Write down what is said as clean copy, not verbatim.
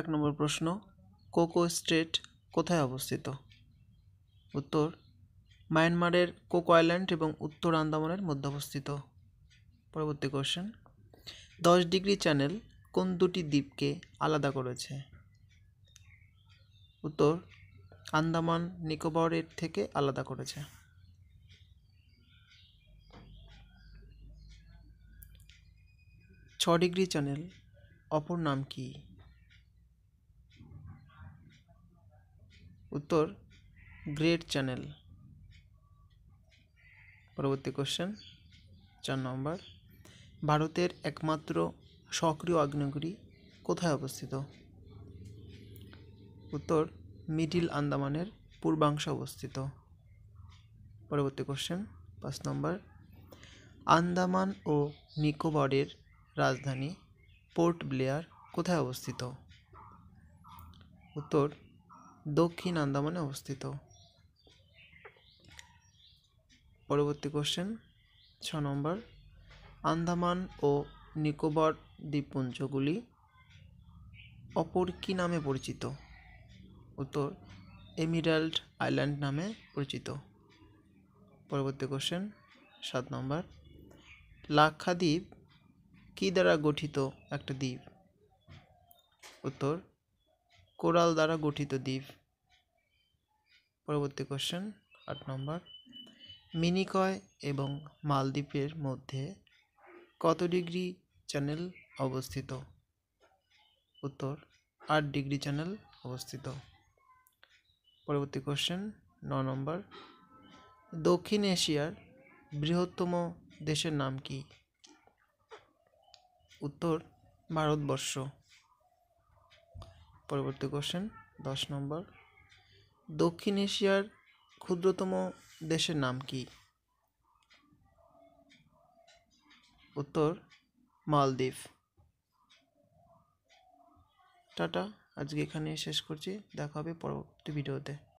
এক নম্বর প্রশ্ন, cocoa state কোথায় অবস্থিত? উত্তর, মায়ানমারের কোকো আইল্যান্ড এবং উত্তর আন্দামানের মধ্যে অবস্থিত। পরবর্তী কোশ্চেন, 10° চ্যানেল কোন দুটি দ্বীপকে আলাদা করেছে? উত্তর, আন্দামান নিকোবরের থেকে আলাদা করেছে। 6° চ্যানেল অপর নাম কি? উত্তর, গ্রেট চ্যানেল। পরবর্তী কোশ্চেন 4 নম্বর, ভারতের একমাত্র সক্রিয় আগ্নেয়গিরি কোথায় অবস্থিত? উত্তর, মিডিল আন্দামানের পূর্বাংশে অবস্থিত। পরবর্তী কোশ্চেন 5 নম্বর, আন্দামান ও নিকোবরের রাজধানী পোর্ট ব্লেয়ার কোথায় অবস্থিত? উত্তর, দক্ষিণ আন্দামানে অবস্থিত। পরবর্তী কোশ্চেন 6 নম্বর, আন্দামান ও নিকোবর দ্বীপপুঞ্জগুলি অপর কী নামে পরিচিত? উত্তর, এমিরাল্ড আইল্যান্ড নামে পরিচিত। পরবর্তী কোশ্চেন 7 নম্বর, লাক্ষাদ্বীপ কী দ্বারা গঠিত একটা দ্বীপ? উত্তর, কোরাল দ্বারা গঠিত দ্বীপ। পরবর্তী কোশ্চেন 8 নম্বর, মিনিকয় এবং মালদ্বীপের মধ্যে কত ডিগ্রি চ্যানেল অবস্থিত? উত্তর, 8° চ্যানেল অবস্থিত। পরবর্তী কোশ্চেন 9 নম্বর, দক্ষিণ এশিয়ার বৃহত্তম দেশের নাম কি? উত্তর, ভারতবর্ষ। পরবর্তী কোশ্চেন 10 নম্বর, দক্ষিণ এশিয়ার ক্ষুদ্রতম দেশের নাম কি? উত্তর, মালদ্বীপ। টাটা, আজকে এখানে শেষ করছি, দেখা হবে পরবর্তী ভিডিওতে।